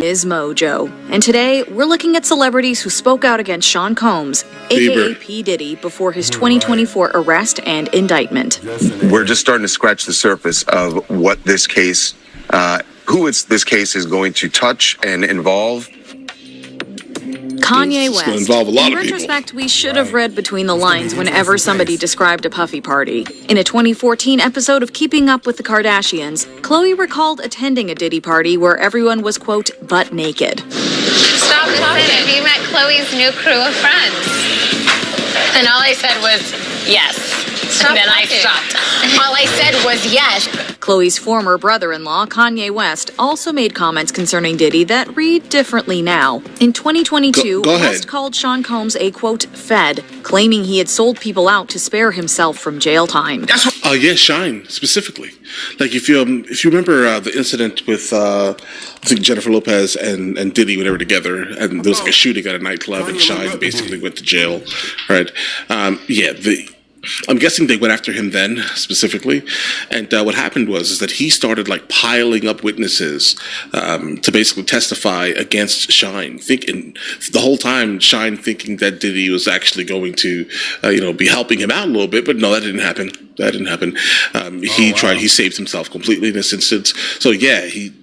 Is Mojo. And today, we're looking at celebrities who spoke out against Sean Combs, a.k.a. P. Diddy, before his 2024 arrest and indictment. We're just starting to scratch the surface of what this case, this case is going to touch and involve. Kanye West. Involve a lot In of people. retrospect, we should have read between the lines whenever somebody described a puffy party. In a 2014 episode of Keeping Up with the Kardashians, Khloe recalled attending a Diddy party where everyone was, quote, butt naked. Stop talking. Have you met Chloe's new crew of friends? And all I said was, yes. And then I stopped. All I said was yes. Khloe's former brother-in-law, Kanye West, also made comments concerning Diddy that read differently now. In 2022, Go ahead. West called Sean Combs a, quote, fed, claiming he had sold people out to spare himself from jail time. Yeah, Shine specifically. Like if you remember the incident with I think Jennifer Lopez and Diddy when they were together, and there was like a shooting at a nightclub, and Shine basically went to jail, right? I'm guessing they went after him then specifically, and what happened was that he started like piling up witnesses to basically testify against Shine, thinking the whole time Shine thinking that Diddy was actually going to be helping him out a little bit, but no, that didn't happen. He saved himself completely in this instance. So yeah, he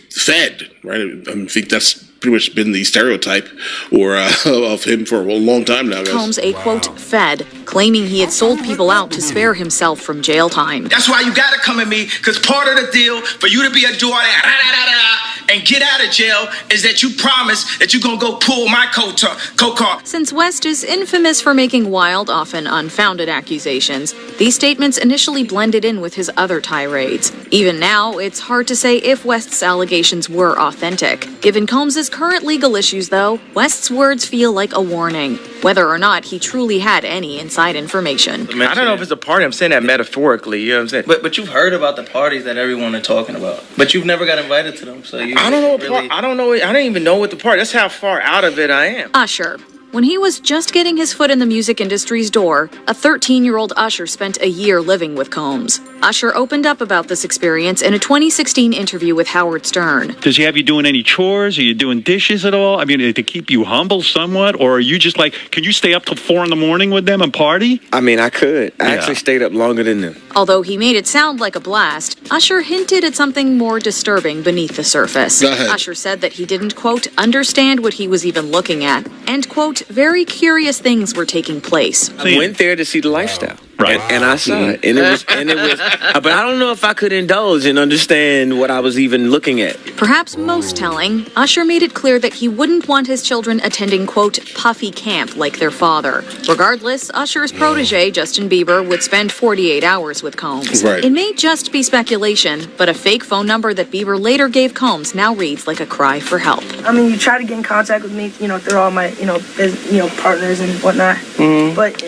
fed, right? I think that's pretty much been the stereotype of him for a long time now, guys. Combs a, quote, fed, claiming he had sold people out to spare himself from jail time. That's why you gotta come at me, because part of the deal for you to be a do all that and get out of jail is that you promise that you're gonna go pull my co-car. Since West is infamous for making wild, often unfounded accusations, these statements initially blended in with his other tirades. Even now, it's hard to say if West's allegations were authentic. Given Combs' current legal issues, though, West's words feel like a warning, whether or not he truly had any inside information. I don't know if it's a party. I'm saying that metaphorically. You know what I'm saying? But you've heard about the parties that everyone are talking about. But you've never got invited to them, so you. I don't know. Really... I don't know. I don't even know what the party. That's how far out of it I am. Usher. When he was just getting his foot in the music industry's door, a 13-year-old Usher spent a year living with Combs. Usher opened up about this experience in a 2016 interview with Howard Stern. Does he have you doing any chores? Are you doing dishes at all? I mean, to keep you humble somewhat? Or are you just like, can you stay up till 4 a.m. with them and party? I mean, I could. I actually stayed up longer than them. Although he made it sound like a blast, Usher hinted at something more disturbing beneath the surface. Go ahead. Usher said that he didn't, quote, understand what he was even looking at, and, quote, very curious things were taking place. I went there to see the lifestyle. Right. And I saw it. And it was, but I don't know if I could indulge and understand what I was even looking at. Perhaps most telling, Usher made it clear that he wouldn't want his children attending, quote, puffy camp like their father. Regardless, Usher's protege, Justin Bieber, would spend 48 hours with Combs. Right. It may just be speculation, but a fake phone number that Bieber later gave Combs now reads like a cry for help. I mean, you try to get in contact with me, through all my, partners and whatnot, but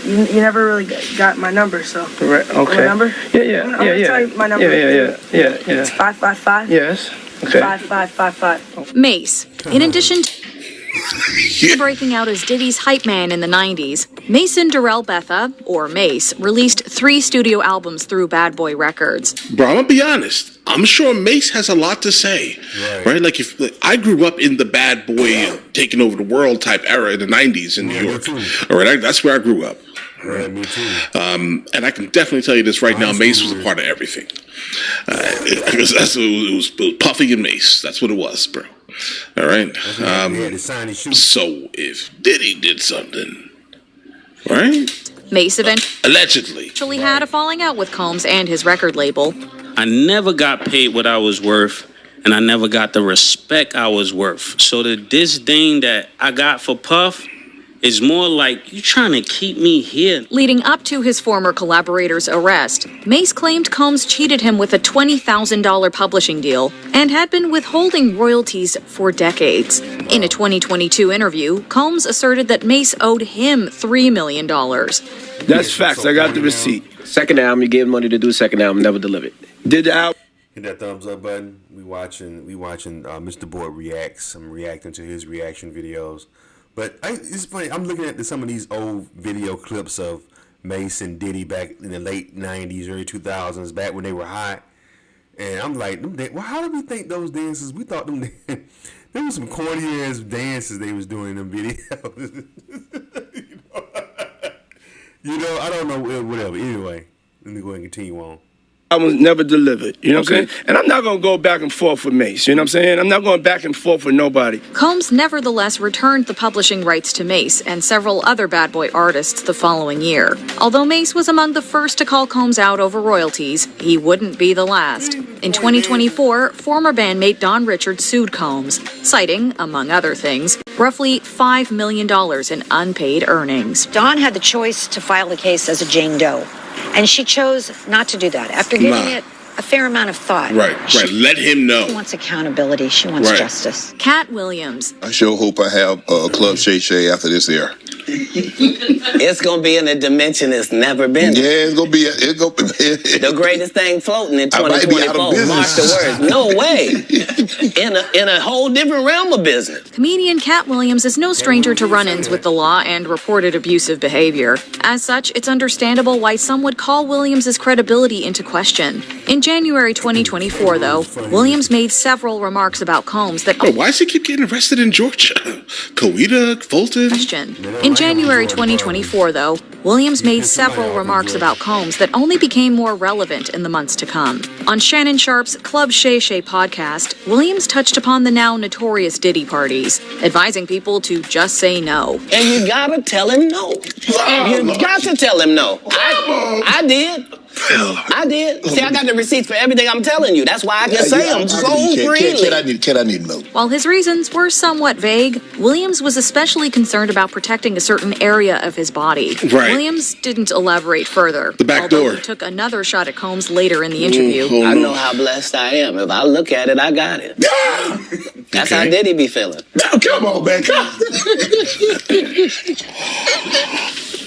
you never really got my number, so. Right. Okay. My number? Yeah. I'm gonna tell you my number. Yeah. It's 555. Yes. Okay. 5555. Mace. In addition to breaking out as Diddy's hype man in the 90s, Mason Darrell Betha, or Mace, released 3 studio albums through Bad Boy Records. Bro, I'm gonna be honest. I'm sure Mace has a lot to say, right? Like if I grew up in the bad boy taking over the world type era in the '90s in New York, all right, that's where I grew up. Right. Me too. And I can definitely tell you this right now: Mace was a part of everything. It was Puffy and Mace. That's what it was, bro. All right. So if Diddy did something, right? Mace allegedly had a falling out with Combs and his record label. I never got paid what I was worth, and I never got the respect I was worth. So the disdain that I got for Puff is more like, you trying to keep me here. Leading up to his former collaborator's arrest, Mace claimed Combs cheated him with a $20,000 publishing deal and had been withholding royalties for decades. In a 2022 interview, Combs asserted that Mace owed him $3 million. That's facts. I got the receipt. Second album, you gave money to do the second album, never delivered. Did the album. Hit that thumbs up button. We watching Mr. Boy reacts. I'm reacting to his reaction videos. But it's funny. I'm looking at some of these old video clips of Mace and Diddy back in the late '90s, early 2000s, back when they were hot. And I'm like, well, how did we think those dances? We thought them there was some corny ass dances they was doing in them videos. I don't know, whatever. Anyway, let me go ahead and continue on. I was never delivered, you know what I'm saying? And I'm not going to go back and forth with Mace, you know what I'm saying? I'm not going back and forth with nobody. Combs nevertheless returned the publishing rights to Mace and several other Bad Boy artists the following year. Although Mace was among the first to call Combs out over royalties, he wouldn't be the last. In 2024, former bandmate Don Richards sued Combs, citing, among other things, roughly $5 million in unpaid earnings. Dawn had the choice to file the case as a Jane Doe, and she chose not to do that after giving it a fair amount of thought. Right. Let him know. She wants accountability. She wants justice. Cat Williams. I sure hope I have Club Shay Shay after this air. It's gonna be in a dimension it's never been. Yeah, it's gonna be. The greatest thing floating in 2024. Mark the words. No way. In a whole different realm of business. Comedian Cat Williams is no stranger to run-ins with the law and reported abusive behavior. As such, it's understandable why some would call Williams' credibility into question. In January 2024, though, Williams made several remarks about Combs that... Why does he keep getting arrested in Georgia? Coweta, Fulton? In January 2024, though, Williams made several remarks about Combs that only became more relevant in the months to come. On Shannon Sharp's Club Shay Shay podcast, Williams touched upon the now notorious Diddy parties, advising people to just say no. And you gotta tell him no. You got to tell him no. I did. I did. See, I got the receipts for everything I'm telling you. That's why I can say them so freely. Can I need to know? While his reasons were somewhat vague, Williams was especially concerned about protecting a certain area of his body. Right. Williams didn't elaborate further. The back door. He took another shot at Combs later in the interview. I know how blessed I am. If I look at it, I got it. That's how Diddy be feeling. Now, come on, man.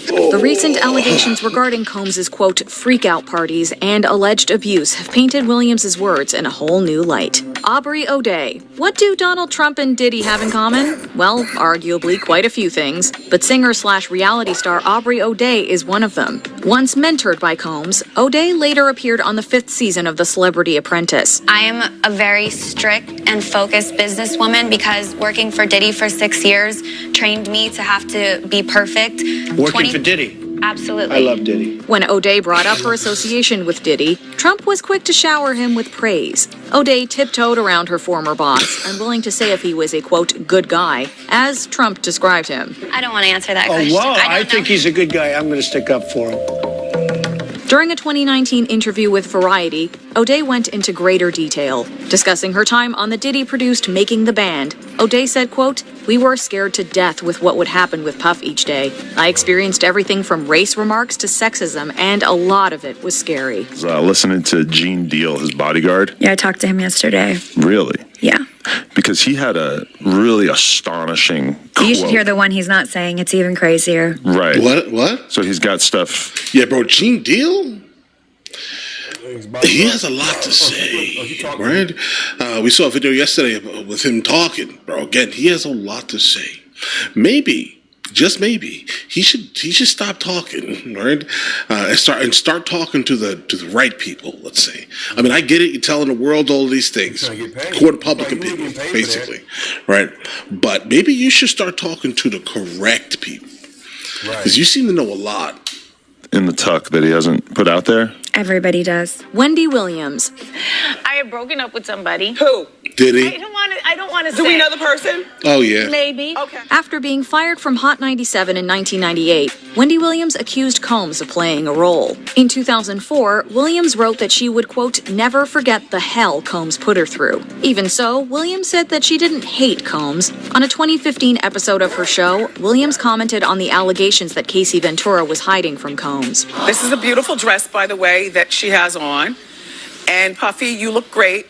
The recent allegations regarding Combs' quote, freak-out parties and alleged abuse have painted Williams' words in a whole new light. Aubrey O'Day. What do Donald Trump and Diddy have in common? Well, arguably quite a few things, but singer-slash-reality star Aubrey O'Day is one of them. Once mentored by Combs, O'Day later appeared on the 5th season of The Celebrity Apprentice. I am a very strict and focused businesswoman because working for Diddy for 6 years trained me to have to be perfect. Working for Diddy. Absolutely. I love Diddy. When O'Day brought up her association with Diddy, Trump was quick to shower him with praise. O'Day tiptoed around her former boss, unwilling to say if he was a, quote, good guy, as Trump described him. I don't want to answer that question. Oh, wow. I think he's a good guy. I'm going to stick up for him. During a 2019 interview with Variety, O'Day went into greater detail. Discussing her time on the Diddy-produced Making the Band, O'Day said, quote, "We were scared to death with what would happen with Puff each day. I experienced everything from race remarks to sexism, and a lot of it was scary." Listening to Gene Deal, his bodyguard. Yeah, I talked to him yesterday. Really? Yeah. Because he had a really astonishing quote. You should hear the one he's not saying. It's even crazier. Right. What? So he's got stuff. Yeah, bro, Gene Deal? He has a lot to say, right? We saw a video yesterday with him talking, bro. Again, he has a lot to say. Maybe, just maybe, he should stop talking, right? And start talking to the right people. Let's say. I mean, I get it. You're telling the world all these things, court public opinion, basically, right? But maybe you should start talking to the correct people, because you seem to know a lot in the tuck that he hasn't put out there. Everybody does. Wendy Williams. I have broken up with somebody. Who? Diddy? I don't want to say. Do we know the person? Oh, yeah. Maybe. Okay. After being fired from Hot 97 in 1998, Wendy Williams accused Combs of playing a role. In 2004, Williams wrote that she would, quote, never forget the hell Combs put her through. Even so, Williams said that she didn't hate Combs. On a 2015 episode of her show, Williams commented on the allegations that Casey Ventura was hiding from Combs. This is a beautiful dress, by the way, that she has on. And Puffy, you look great.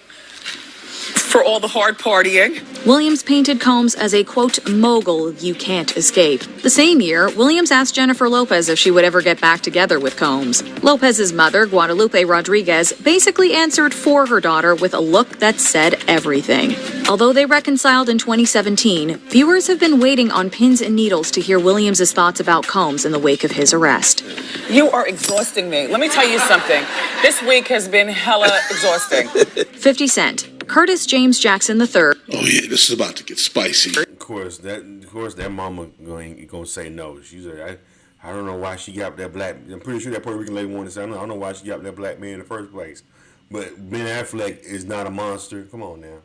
for all the hard partying. Williams painted Combs as a, quote, mogul you can't escape. The same year, Williams asked Jennifer Lopez if she would ever get back together with Combs. Lopez's mother, Guadalupe Rodriguez, basically answered for her daughter with a look that said everything. Although they reconciled in 2017, viewers have been waiting on pins and needles to hear Williams' thoughts about Combs in the wake of his arrest. You are exhausting me. Let me tell you something. This week has been hella exhausting. 50 Cent. Curtis James Jackson III. Oh yeah, this is about to get spicy. Of course, that mama gonna say no. She's like, I don't know why she got that black. I'm pretty sure that Puerto Rican lady wanted to say, I don't know why she got that black man in the first place. But Ben Affleck is not a monster. Come on now,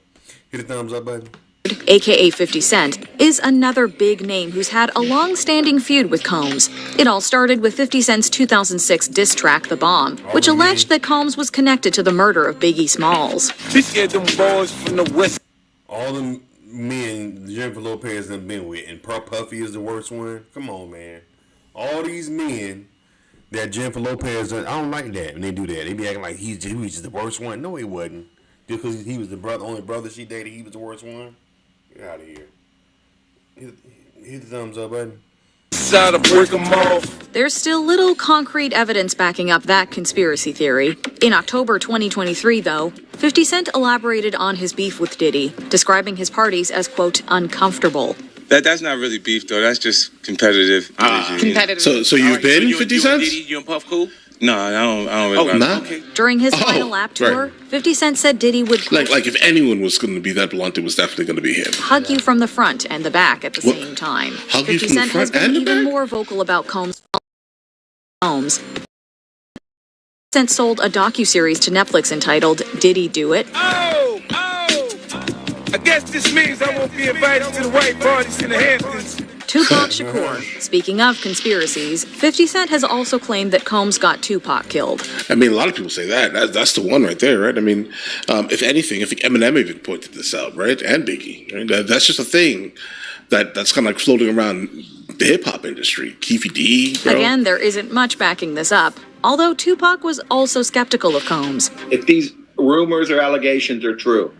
hit the thumbs up button. AKA 50 Cent, is another big name who's had a long-standing feud with Combs. It all started with 50 Cent's 2006 diss track, The Bomb, which alleged that Combs was connected to the murder of Biggie Smalls. She scared them boys from the west. All the men Jennifer Lopez done been with, and Puffy is the worst one. Come on, man. All these men that Jennifer Lopez done, I don't like that when they do that. They be acting like he was just the worst one. No, he wasn't. Just because he was the only brother she dated, he was the worst one. Get out of here. Hit the thumbs up button. There's still little concrete evidence backing up that conspiracy theory. In October 2023, though, 50 Cent elaborated on his beef with Diddy, describing his parties as, quote, uncomfortable. That's not really beef, though. That's just competitive. So you've been 50 Cent? You and Puff cool? No, I don't really. Oh, nah? Okay. During his final lap tour, right. 50 Cent said Diddy would Like if anyone was going to be that blunt, it was definitely going to be him. hug you from the front and the back at the same time. Hug you 50 from the Cent has front been and the even back? more vocal about Combs. 50 Cent sold a docuseries to Netflix entitled Diddy Do It? Oh! I guess this means I won't be invited to the white parties in the Hamptons. Tupac Shakur. Speaking of conspiracies, 50 Cent has also claimed that Combs got Tupac killed. I mean, a lot of people say that. That's the one right there, right? I mean, if anything, I think Eminem even pointed this out, right? And Biggie. Right? That's just a thing that's kind of like floating around the hip-hop industry. Keefy D, bro. Again, there isn't much backing this up, although Tupac was also skeptical of Combs. If these rumors or allegations are true,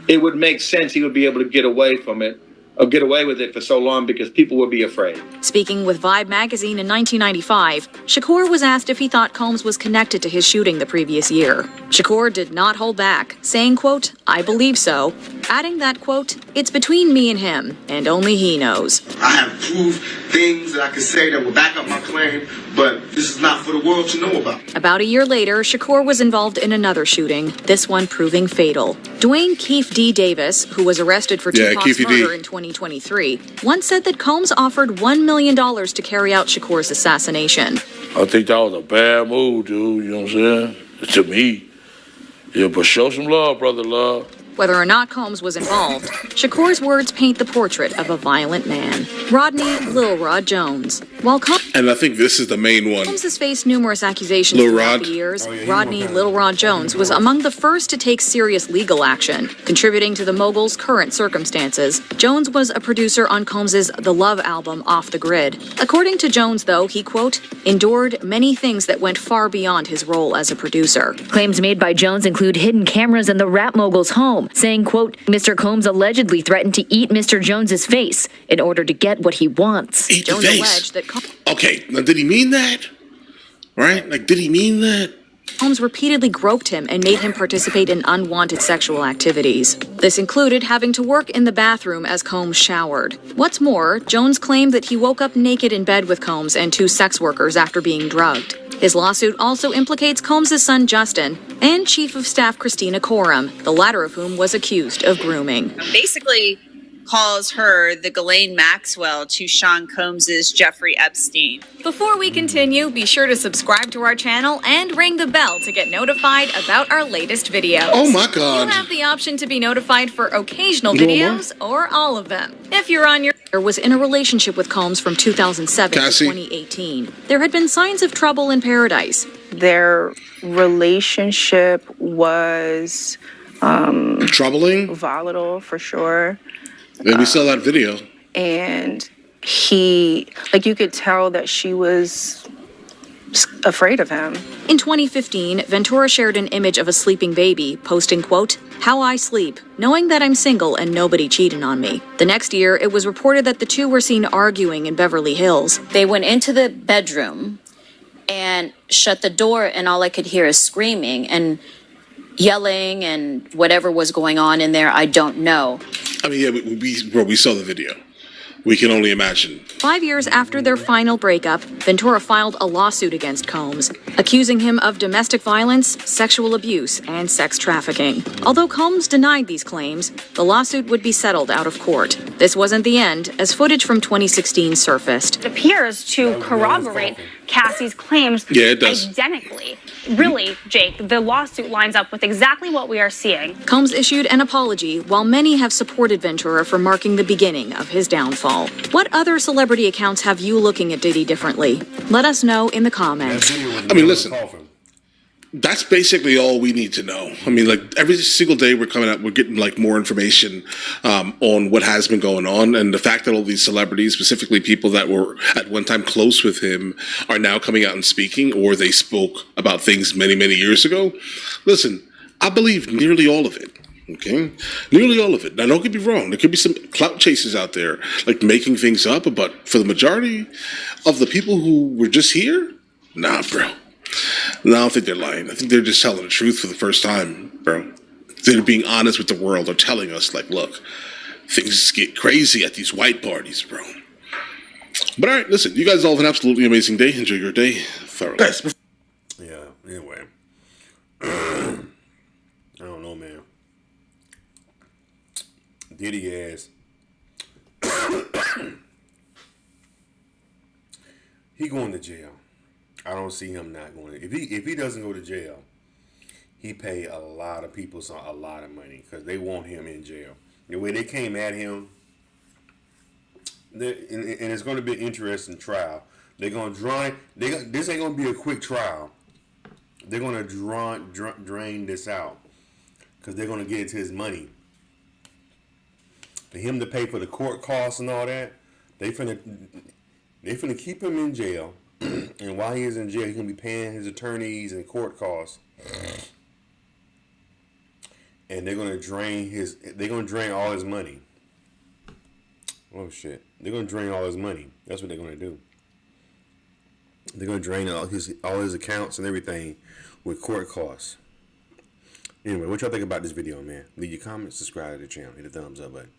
it would make sense he would be able to get away from it, or get away with it for so long because people would be afraid. Speaking with Vibe magazine in 1995, Shakur was asked if he thought Combs was connected to his shooting the previous year. Shakur did not hold back, saying, quote, I believe so, adding that, quote, it's between me and him, and only he knows. I have proved things that I can say that will back up my claim, but this is not for the world to know about. About a year later, Shakur was involved in another shooting, this one proving fatal. Dwayne Keefe D. Davis, who was arrested for Tupac's murder in 2023, once said that Combs offered $1 million to carry out Shakur's assassination. I think that was a bad move, dude, you know what I'm saying? To me. Yeah, but show some love, brother, love. Whether or not Combs was involved, Shakur's words paint the portrait of a violent man. Rodney Lil Rod Jones. While And I think this is the main one. Combs has faced numerous accusations throughout the years, Rodney Lil Rod Jones was among the first to take serious legal action, contributing to the mogul's current circumstances. Jones was a producer on Combs's The Love album, Off the Grid. According to Jones, though, he, quote, endured many things that went far beyond his role as a producer. Claims made by Jones include hidden cameras in the rap mogul's home, saying, quote, Mr. Combs allegedly threatened to eat Mr. Jones's face in order to get what he wants. Jones alleged that Okay, now did he mean that? Right? Like, did he mean that? Combs repeatedly groped him and made him participate in unwanted sexual activities. This included having to work in the bathroom as Combs showered. What's more, Jones claimed that he woke up naked in bed with Combs and two sex workers after being drugged. His lawsuit also implicates Combs' son Justin and Chief of Staff Christina Coram, the latter of whom was accused of grooming. Basically calls her the Ghislaine Maxwell to Sean Combs' Jeffrey Epstein. Before we continue, be sure to subscribe to our channel and ring the bell to get notified about our latest videos. Oh my God. You have the option to be notified for occasional videos or all of them. If you're on your was in a relationship with Combs from 2007 to 2018. There had been signs of trouble in paradise. Their relationship was troubling, volatile for sure. Yeah, we saw that video. And he, like, you could tell that she was afraid of him. In 2015, Ventura shared an image of a sleeping baby, posting, quote, "How I sleep, knowing that I'm single and nobody cheating on me." The next year, it was reported that the two were seen arguing in Beverly Hills. They went into the bedroom and shut the door, and all I could hear is screaming and yelling and whatever was going on in there, I don't know. I mean, yeah, we saw the video. We can only imagine. 5 years after their final breakup, Ventura filed a lawsuit against Combs, accusing him of domestic violence, sexual abuse, and sex trafficking. Although Combs denied these claims, the lawsuit would be settled out of court. This wasn't the end, as footage from 2016 surfaced. It appears to corroborate Cassie's claims identically. Really, Jake, the lawsuit lines up with exactly what we are seeing. Combs issued an apology, while many have supported Ventura for marking the beginning of his downfall. What other celebrity accounts have you looking at Diddy differently? Let us know in the comments. I mean, listen, that's basically all we need to know. I mean, like, every single day we're coming out, we're getting, like, more information on what has been going on. And the fact that all these celebrities, specifically people that were at one time close with him, are now coming out and speaking, or they spoke about things many, many years ago. Listen, I believe nearly all of it. Okay, nearly all of it. Now, don't get me wrong. There could be some clout chasers out there, like making things up. But for the majority of the people who were just here, nah, bro. No, I don't think they're lying. I think they're just telling the truth for the first time, bro. They're being honest with the world. They're telling us, like, look, things get crazy at these white parties, bro. But all right, listen. You guys all have an absolutely amazing day. Enjoy your day thoroughly. Yeah. Anyway, I don't know, man. Diddy ass. He going to jail. I don't see him not going. If he doesn't go to jail, he pay a lot of people a lot of money because they want him in jail. The way they came at him, and it's going to be an interesting trial. They're going to this ain't going to be a quick trial. They're going to drain this out because they're going to get into his money. For him to pay for the court costs and all that, they finna keep him in jail. And while he is in jail, he's gonna be paying his attorneys and court costs. And they're gonna drain all his money. Oh shit. They're gonna drain all his money. That's what they're gonna do. They're gonna drain all his accounts and everything with court costs. Anyway, what y'all think about this video, man? Leave your comments, subscribe to the channel, hit the thumbs up button.